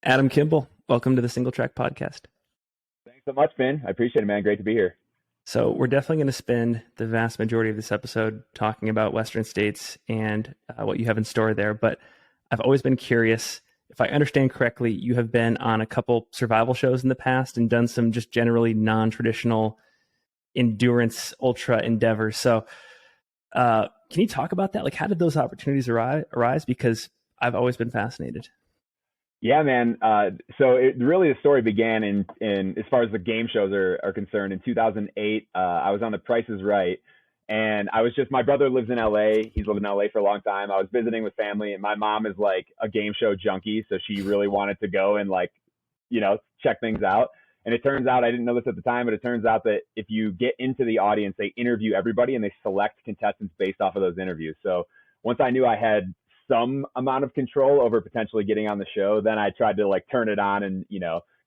Adam Kimble, welcome to the Single Track Podcast. Thanks so much, Finn. I appreciate it, man. Great to be here. So we're definitely going to spend the vast majority of this episode talking about Western states and what you have in store there. But I've always been curious, if I understand correctly, you have been on a couple survival shows in the past and done some just generally non-traditional endurance ultra endeavors. So can you talk about that? Like, how did those opportunities arise? Because I've always been fascinated. Yeah, man. So the story began in as far as the game shows are concerned. In 2008, I was on The Price is Right, and my brother lives in LA. He's lived in LA for a long time. I was visiting with family, and my mom is like a game show junkie, so she really wanted to go and check things out. And it turns out, I didn't know this at the time, but it turns out that if you get into the audience, they interview everybody and they select contestants based off of those interviews. So once I knew I had some amount of control over potentially getting on the show, then I tried to turn it on and,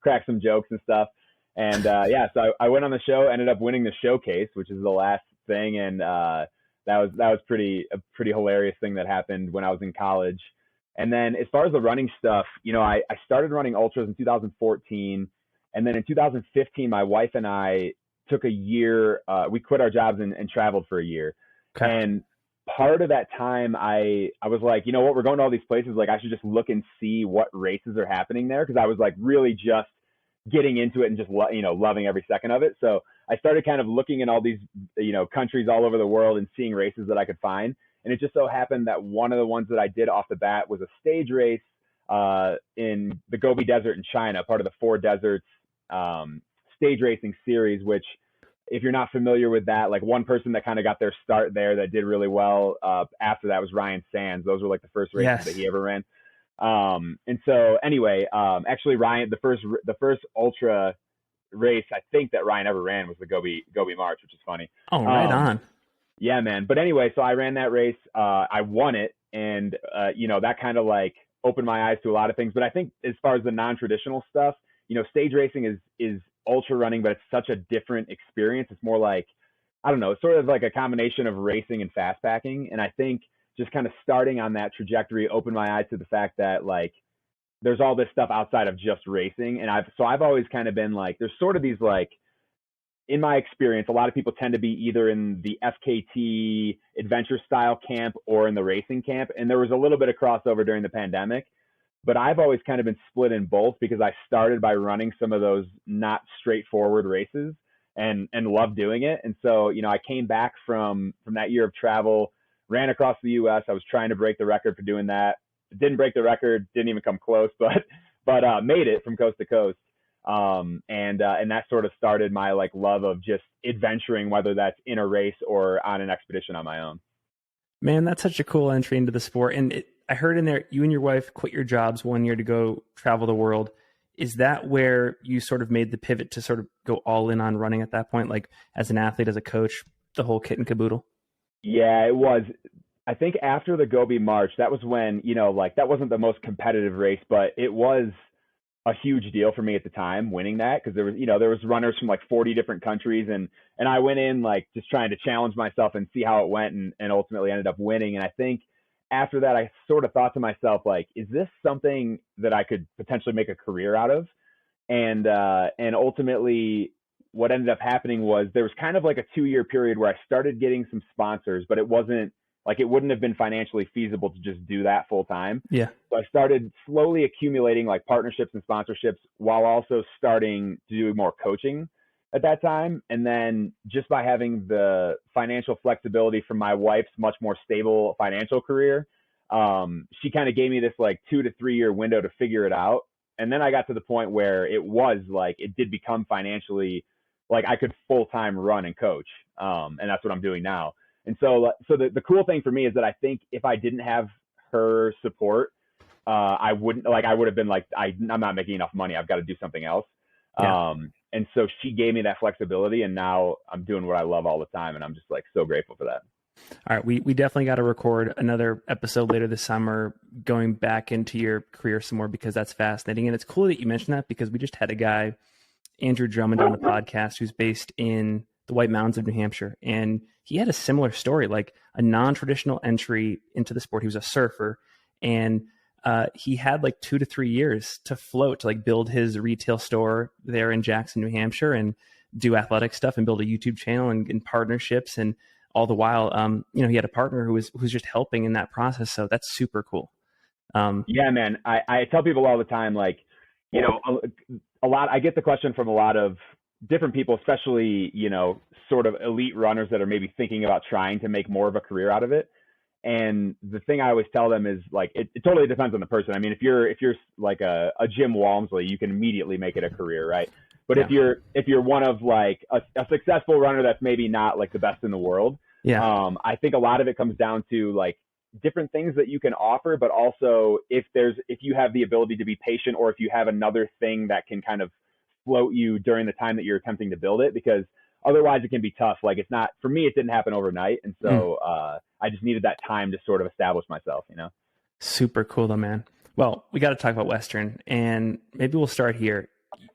crack some jokes and stuff. And so I went on the show, ended up winning the showcase, which is the last thing. And that was a pretty hilarious thing that happened when I was in college. And then as far as the running stuff, I started running ultras in 2014. And then in 2015, my wife and I took a year, we quit our jobs and traveled for a year. Okay. And part of that time, I was like, you know what, we're going to all these places. Like, I should just look and see what races are happening there. Cause I was really just getting into it and just, loving every second of it. So I started kind of looking in all these, countries all over the world and seeing races that I could find. And it just so happened that one of the ones that I did off the bat was a stage race in the Gobi Desert in China, part of the Four Deserts stage racing series, which, if you're not familiar with that, one person that kind of got their start there that did really well after that was Ryan Sands. Those were the first races that he ever ran. And so anyway, actually Ryan, the first ultra race I think that Ryan ever ran was the Gobi March, which is funny. Oh, right on. Yeah, man. But anyway, so I ran that race. I won it. And, that kind of opened my eyes to a lot of things. But I think as far as the non-traditional stuff, stage racing is ultra running, but it's such a different experience. It's more I don't know, sort of like a combination of racing and fast packing. And I think just kind of starting on that trajectory opened my eyes to the fact that there's all this stuff outside of just racing. And I've always kind of been there's sort of these in my experience, a lot of people tend to be either in the FKT adventure style camp or in the racing camp. And there was a little bit of crossover during the pandemic. But I've always kind of been split in both because I started by running some of those not straightforward races and loved doing it. And so, I came back from that year of travel, ran across the US. I was trying to break the record for doing that. Didn't break the record, didn't even come close, but made it from coast to coast. And that sort of started my love of just adventuring, whether that's in a race or on an expedition on my own. Man, that's such a cool entry into the sport. And I heard in there, you and your wife quit your jobs 1 year to go travel the world. Is that where you sort of made the pivot to sort of go all in on running at that point? As an athlete, as a coach, the whole kit and caboodle? Yeah, it was. I think after the Gobi March, that was when, that wasn't the most competitive race, but it was a huge deal for me at the time winning that, because there was runners from 40 different countries, and I went in just trying to challenge myself and see how it went, and ultimately ended up winning. And I think after that, I sort of thought to myself, is this something that I could potentially make a career out of? And ultimately what ended up happening was there was kind of a 2-year period where I started getting some sponsors, but it wasn't it wouldn't have been financially feasible to just do that full time. Yeah. So I started slowly accumulating partnerships and sponsorships while also starting to do more coaching at that time. And then just by having the financial flexibility from my wife's much more stable financial career, she kind of gave me this 2 to 3 year window to figure it out. And then I got to the point where it was it did become financially I could full-time run and coach. And that's what I'm doing now. And so the cool thing for me is that I think if I didn't have her support, I wouldn't I would have been I'm not making enough money. I've got to do something else. Yeah. And so she gave me that flexibility, and now I'm doing what I love all the time. And I'm just so grateful for that. All right. We definitely got to record another episode later this summer, going back into your career some more, because that's fascinating. And it's cool that you mentioned that, because we just had a guy, Andrew Drummond, on the podcast, who's based in the White Mountains of New Hampshire. And he had a similar story, a non-traditional entry into the sport. He was a surfer, and he had like 2 to 3 years to float, to like build his retail store there in Jackson, New Hampshire, and do athletic stuff and build a YouTube channel and partnerships. And all the while, he had a partner who was just helping in that process. So that's super cool. Yeah, man. I tell people all the time, like, a lot, I get the question from a lot of different people, especially, sort of elite runners that are maybe thinking about trying to make more of a career out of it. And the thing I always tell them is like, it totally depends on the person. I mean, if you're like a Jim Walmsley, you can immediately make it a career, right? But Yeah. if you're one of like a successful runner that's maybe not like the best in the world, I think a lot of it comes down to like different things that you can offer, but also if you have the ability to be patient, or if you have another thing that can kind of float you during the time that you're attempting to build it, because otherwise it can be tough. Like, it's not, for me, it didn't happen overnight. And so I just needed that time to sort of establish myself, Super cool though, man. Well, we got to talk about Western, and maybe we'll start here.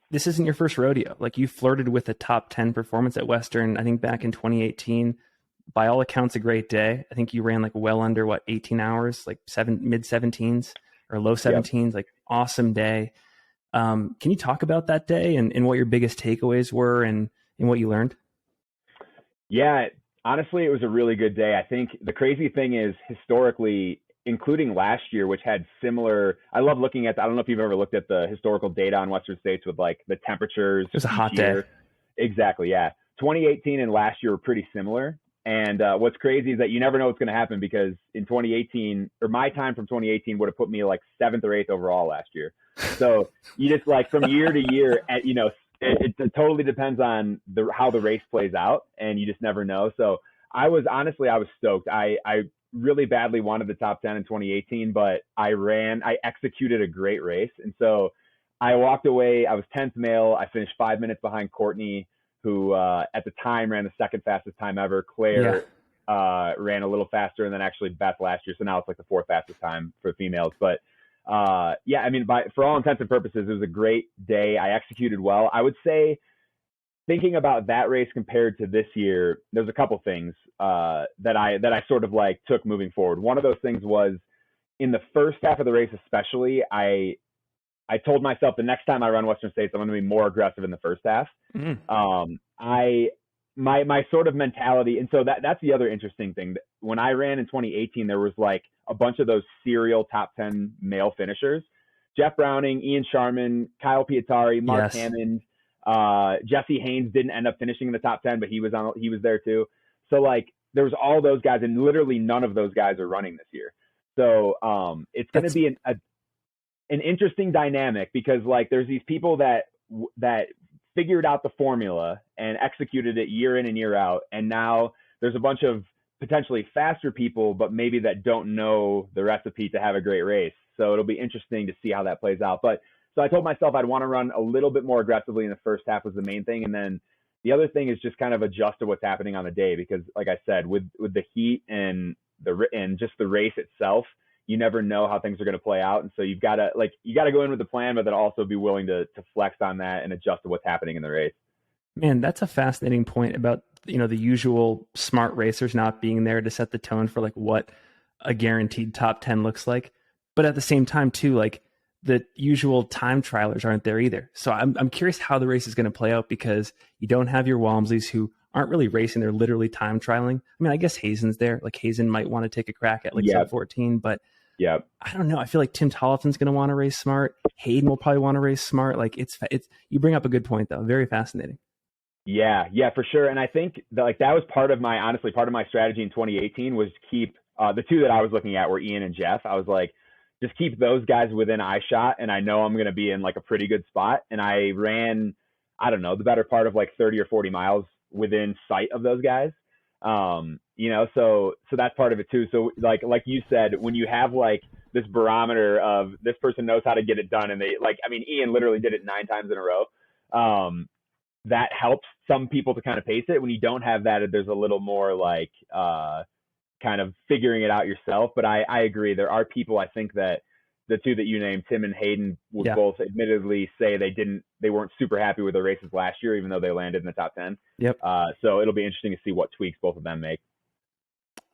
This isn't your first rodeo. Like, you flirted with a top 10 performance at Western, I think back in 2018. By all accounts, a great day. I think you ran like well under 18 hours, like mid 17s or low 17s, like awesome day. Can you talk about that day and what your biggest takeaways were and what you learned? Yeah, honestly, it was a really good day. I think the crazy thing is, historically, including last year, which had similar, I love looking at, I don't know if you've ever looked at the historical data on Western states with like the temperatures. It was a hot day. Exactly. Yeah. 2018 and last year were pretty similar. And what's crazy is that you never know what's going to happen, because in 2018, or my time from 2018 would have put me like 7th or 8th overall last year. So you just like from year to year, it totally depends on how the race plays out, and you just never know. So I was stoked. I really badly wanted the top 10 in 2018, but I executed a great race. And so I walked away. I was 10th male. I finished 5 minutes behind Courtney, who at the time ran the second fastest time ever. Claire ran a little faster, and then actually Beth last year. So now it's like the 4th fastest time for females. But I mean, for all intents and purposes, it was a great day. I executed well. I would say, thinking about that race compared to this year, there's a couple things that I sort of like took moving forward. One of those things was, in the first half of the race especially, I told myself the next time I run Western States, I'm going to be more aggressive in the first half. My sort of mentality, and so that's the other interesting thing. When I ran in 2018, there was like a bunch of those serial top 10 male finishers: Jeff Browning, Ian Sharman, Kyle Pietari, Mark Hammond, Jesse Haynes didn't end up finishing in the top 10, but he was there too. So like, there was all those guys, and literally none of those guys are running this year. So it's going to be an interesting dynamic, because like, there's these people that figured out the formula and executed it year in and year out, and now there's a bunch of potentially faster people, but maybe that don't know the recipe to have a great race. So it'll be interesting to see how that plays out. But so I told myself I'd want to run a little bit more aggressively in the first half was the main thing, and then the other thing is just kind of adjust to what's happening on the day, because like I said, with the heat and just the race itself, you never know how things are going to play out. And so you got to go in with the plan, but then also be willing to flex on that and adjust to what's happening in the race. Man, that's a fascinating point about, the usual smart racers not being there to set the tone for like what a guaranteed top 10 looks like. But at the same time too, like, the usual time trialers aren't there either. So I'm curious how the race is going to play out, because you don't have your Walmsleys who aren't really racing. They're literally time trialing. I mean, I guess Hazen's there. Like, Hazen might want to take a crack at sub 14, but I don't know. I feel like Tim Tollefson's going to want to race smart. Hayden will probably want to race smart. Like, it's you bring up a good point though. Very fascinating. Yeah, for sure. And I think that was part of my strategy in 2018 was to keep the two that I was looking at were Ian and Jeff. I was like, just keep those guys within eye shot, and I know I'm going to be in like a pretty good spot. And I ran, I don't know, the better part of like 30 or 40 miles within sight of those guys. So that's part of it too. So like you said, when you have like this barometer of this person knows how to get it done, and Ian literally did it 9 times in a row. That helps some people to kind of pace it. When you don't have that, there's a little more like kind of figuring it out yourself. But I agree. There are people, I think, that the two that you named, Tim and Hayden, would both admittedly say they weren't super happy with their races last year, even though they landed in the top 10. Yep. So it'll be interesting to see what tweaks both of them make.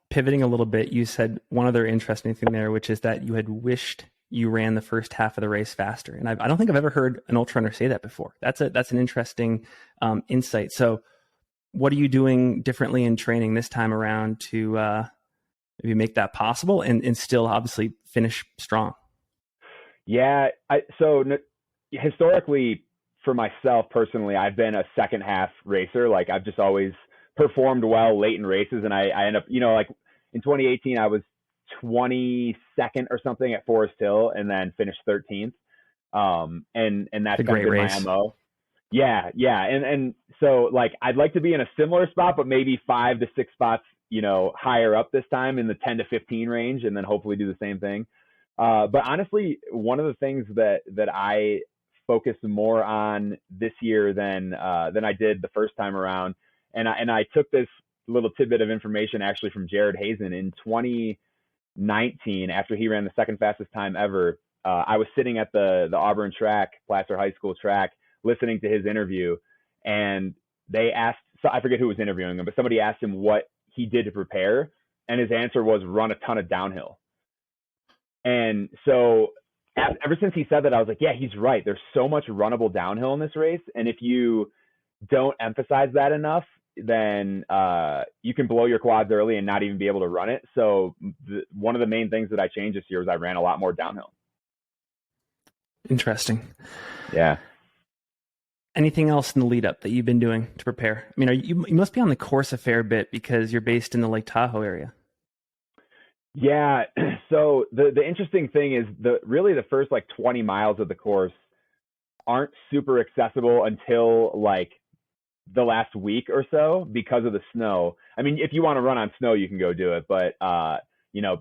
Pivoting a little bit, you said one other interesting thing there, which is that you had wished you ran the first half of the race faster. And I don't think I've ever heard an ultra runner say that before. That's an interesting insight. So what are you doing differently in training this time around to maybe make that possible and still obviously finish strong? Yeah. So historically, for myself personally, I've been a second half racer. Like I've just always performed well late in races. And I end up, like in 2018, I was 22nd or something at Forest Hill and then finished 13th. And that's a great been race. my MO. Yeah. And so like, I'd like to be in a similar spot, but maybe 5 to 6 spots, higher up this time in the 10 to 15 range, and then hopefully do the same thing. But honestly, one of the things that I focus more on this year than I did the first time around, and I took this little tidbit of information actually from Jared Hazen in 2019 after he ran the second fastest time ever. I was sitting at the Auburn track, Placer High School track, listening to his interview, and they asked, so I forget who was interviewing him, but somebody asked him what he did to prepare, and his answer was run a ton of downhill. And so ever since he said that, I was like, yeah, he's right. There's so much runnable downhill in this race. And if you don't emphasize that enough, then you can blow your quads early and not even be able to run it. So one of the main things that I changed this year was I ran a lot more downhill. Interesting. Yeah. Anything else in the lead up that you've been doing to prepare? I mean, you must be on the course a fair bit because you're based in the Lake Tahoe area. Yeah. So the interesting thing is really the first like 20 miles of the course aren't super accessible until like the last week or so because of the snow. I mean, if you want to run on snow, you can go do it, but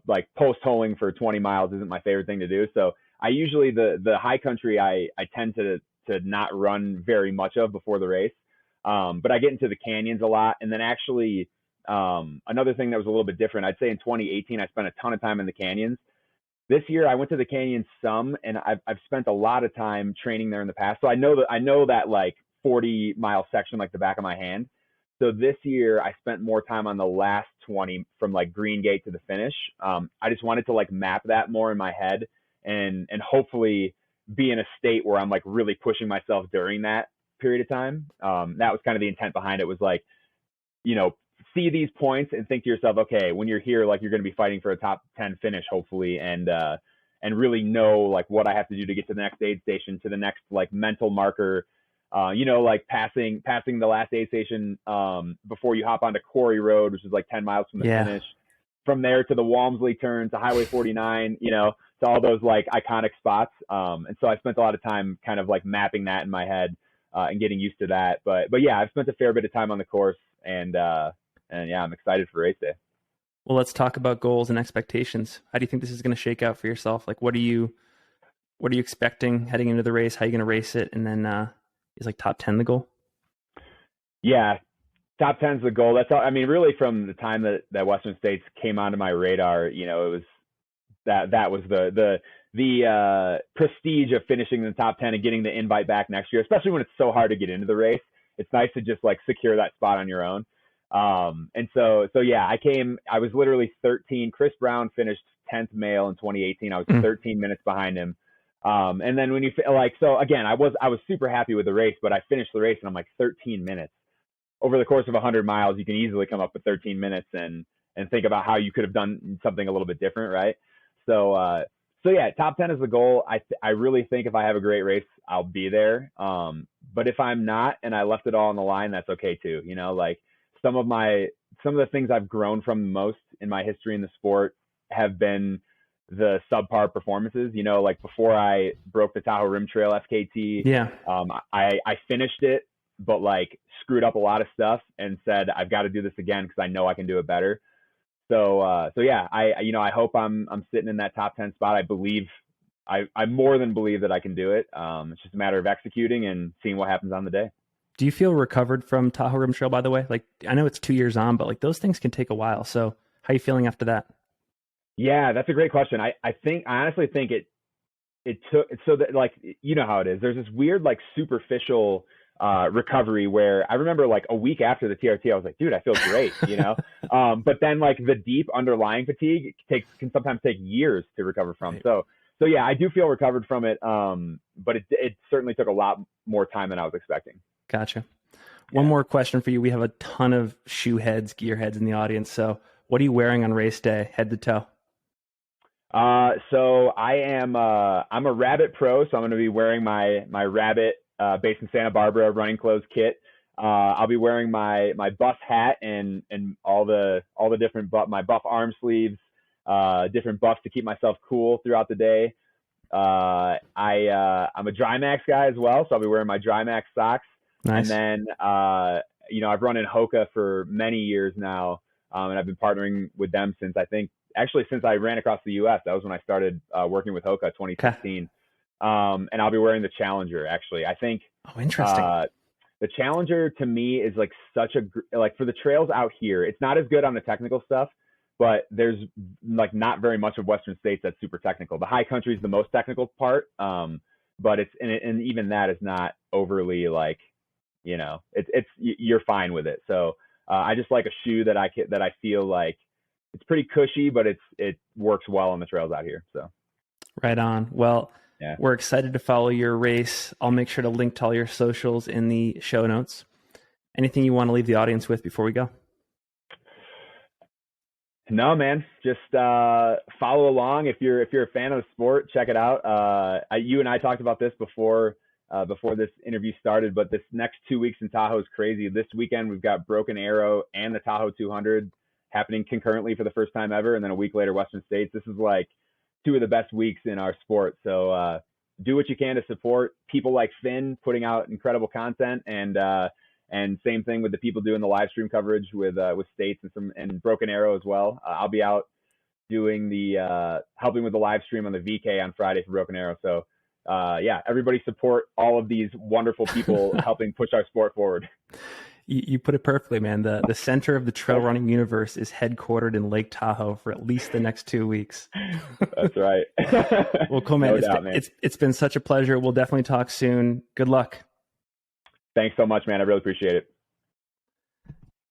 like post holing for 20 miles isn't my favorite thing to do. So I usually the high country I tend to not run very much of before the race. But I get into the canyons a lot. And then actually another thing that was a little bit different, I'd say in 2018, I spent a ton of time in the canyons. This year I went to the canyons some, and I've spent a lot of time training there in the past. So I know that like 40-mile section like the back of my hand. So this year I spent more time on the last 20 from like Green Gate to the finish. I just wanted to like map that more in my head and hopefully be in a state where I'm like really pushing myself during that period of time. That was kind of the intent behind it, was like, see these points and think to yourself, okay, when you're here, like you're going to be fighting for a top 10 finish, hopefully. And really know like what I have to do to get to the next aid station, to the next like mental marker, like passing the last aid station before you hop onto Quarry Road, which is like 10 miles from the finish. From there to the Walmsley turn to Highway 49, to all those like iconic spots. And so I spent a lot of time kind of like mapping that in my head and getting used to that. But yeah, I've spent a fair bit of time on the course, and yeah, I'm excited for race day. Well, let's talk about goals and expectations. How do you think this is going to shake out for yourself? Like, what are you expecting heading into the race? How are you going to race it? And then is like top 10 the goal? Yeah, top 10 is the goal. That's all. I mean, really from the time that Western States came onto my radar, it was that was the prestige of finishing in the top 10 and getting the invite back next year, especially when it's so hard to get into the race. It's nice to just like secure that spot on your own. And so yeah, I was literally 13. Chris Brown finished 10th male in 2018. I was 13 minutes behind him. And then when you so again, I was super happy with the race, but I finished the race and I'm like 13 minutes over the course of 100 miles. You can easily come up with 13 minutes and think about how you could have done something a little bit different. Right. So yeah, top 10 is the goal. I really think if I have a great race, I'll be there. But if I'm not, and I left it all on the line, that's okay too. Like some of the things I've grown from most in my history in the sport have been the subpar performances. Like before I broke the Tahoe Rim Trail FKT, I finished it, but like screwed up a lot of stuff and said, I've got to do this again because I know I can do it better. So yeah, I hope I'm sitting in that top 10 spot. I more than believe that I can do it. It's just a matter of executing and seeing what happens on the day. Do you feel recovered from Tahoe Rim Trail, by the way? Like, I know it's 2 years on, but like those things can take a while. So how are you feeling after that? Yeah, that's a great question. I honestly think it took, so that like, how it is. There's this weird, like superficial recovery where I remember like a week after the TRT, I was like, dude, I feel great, But then like the deep underlying fatigue can sometimes take years to recover from. So so yeah, I do feel recovered from it. But it certainly took a lot more time than I was expecting. Gotcha. One more question for you. We have a ton of shoe heads, gear heads in the audience. So what are you wearing on race day, head to toe? So I'm a Rabbit Pro, so I'm going to be wearing my Rabbit based in Santa Barbara running clothes kit. I'll be wearing my buff hat and all the different my buff arm sleeves, different buffs to keep myself cool throughout the day. I'm a Drymax guy as well, so I'll be wearing my Drymax socks. Nice. And then I've run in Hoka for many years now, and I've been partnering with them since since I ran across the U.S. That was when I started working with Hoka, 2016. And I'll be wearing the Challenger. Actually, I think. Oh, interesting. The Challenger to me is like for the trails out here. It's not as good on the technical stuff, but there's like not very much of Western States that's super technical. The high country is the most technical part, but and even that is not overly like, you're fine with it. So I just like a shoe that I feel like it's pretty cushy, but it works well on the trails out here. So right on. Well, yeah. We're excited to follow your race. I'll make sure to link to all your socials in the show notes. Anything you want to leave the audience with before we go? No, man. Just follow along. If you're a fan of the sport, check it out. You and I talked about this before this interview started, but this next 2 weeks in Tahoe is crazy. This weekend we've got Broken Arrow and the Tahoe 200 happening concurrently for the first time ever, and then a week later Western States. This is like two of the best weeks in our sport. So do what you can to support people like Finn putting out incredible content, and same thing with the people doing the live stream coverage with States and Broken Arrow as well. I'll be out doing helping with the live stream on the VK on Friday for Broken Arrow. So everybody support all of these wonderful people helping push our sport forward. You put it perfectly, man. The center of the trail running universe is headquartered in Lake Tahoe for at least the next 2 weeks. That's right. Well, cool, man. No doubt, man. It's been such a pleasure. We'll definitely talk soon. Good luck. Thanks so much, man. I really appreciate it.